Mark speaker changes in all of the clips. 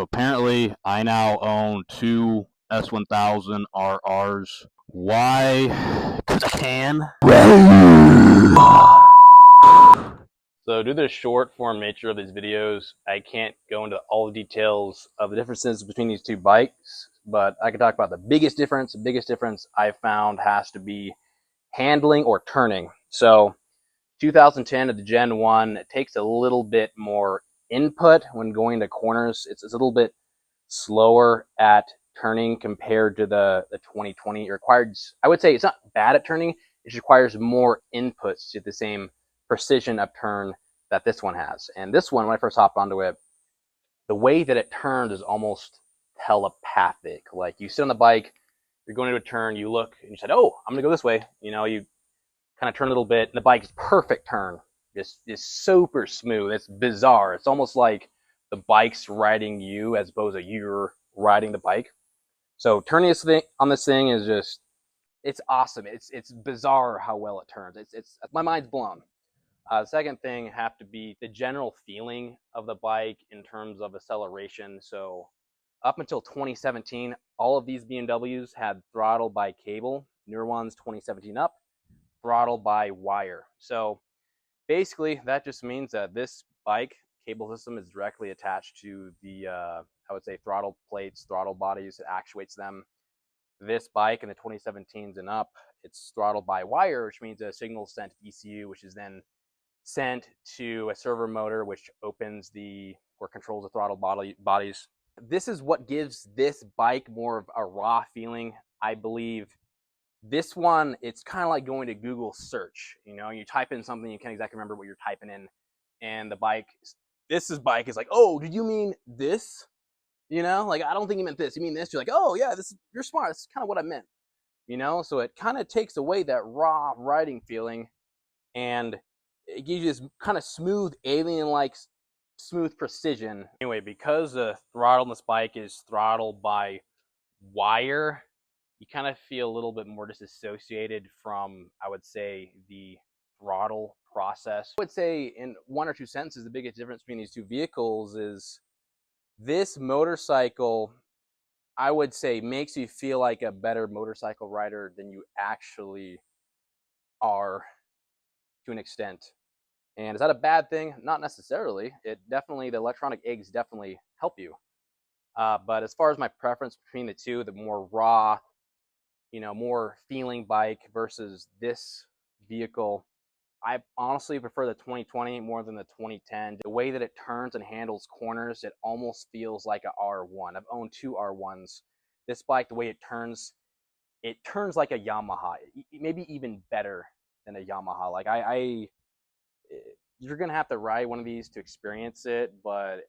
Speaker 1: Apparently, I now own two S1000RRs. Why? Because I can. So due to the short form nature of these videos, I can't go into all the details of the differences between these two bikes, but I can talk about the biggest difference. The biggest difference I found has to be handling or turning. So 2010 to the Gen 1, it takes a little bit more input when going to corners. It's a little bit slower at turning compared to the 2020. It requires, I would say it's not bad at turning, it requires more inputs to the same precision of turn that this one has. And this one, when I first hopped onto it, the way that it turns is almost telepathic. Like you sit on the bike, you're going to a turn, you look, and you said, oh, I'm gonna go this way. You know, you kind of turn a little bit, and the bike's perfect turn. Just super smooth. It's bizarre. It's almost like the bike's riding you as opposed to you're riding the bike. So turning this thing on this thing is just, it's awesome. It's bizarre how well it turns. It's my mind's blown. Second thing have to be the general feeling of the bike in terms of acceleration. So up until 2017, all of these BMWs had throttle by cable. Newer ones, 2017 up, throttle by wire. So basically, that just means that this bike cable system is directly attached to the, I would say, throttle plates, throttle bodies. It actuates them. This bike in the 2017s and up, it's throttled by wire, which means a signal is sent to ECU, which is then sent to a servo motor, which opens the, or controls the throttle bodies. This is what gives this bike more of a raw feeling, I believe. This one, it's kind of like going to Google search. You know, you type in something, you can't exactly remember what you're typing in, and the bike, bike is like, oh, did you mean this? You know, like, I don't think you meant this. You mean this? You're like, oh yeah, you're smart. That's kind of what I meant. You know, so it kind of takes away that raw riding feeling, and it gives you this kind of smooth, alien-like, smooth precision. Anyway, because the throttle on this bike is throttled by wire, you kind of feel a little bit more disassociated from, I would say, the throttle process. I would say in one or two sentences, the biggest difference between these two vehicles is this motorcycle, I would say, makes you feel like a better motorcycle rider than you actually are to an extent. And is that a bad thing? Not necessarily. It definitely, the electronic eggs definitely help you. But as far as my preference between the two, the more raw, you know, more feeling bike versus this vehicle, I honestly prefer the 2020 more than the 2010. The way that it turns and handles corners, it almost feels like a R1. I've owned two R1s. This bike, the way it turns like a Yamaha, maybe even better than a Yamaha. Like you're gonna have to ride one of these to experience it, but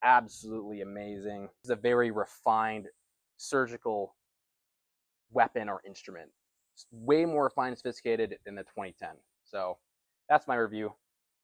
Speaker 1: absolutely amazing. It's a very refined surgical weapon or instrument. It's way more refined and sophisticated than the 2010. So that's my review.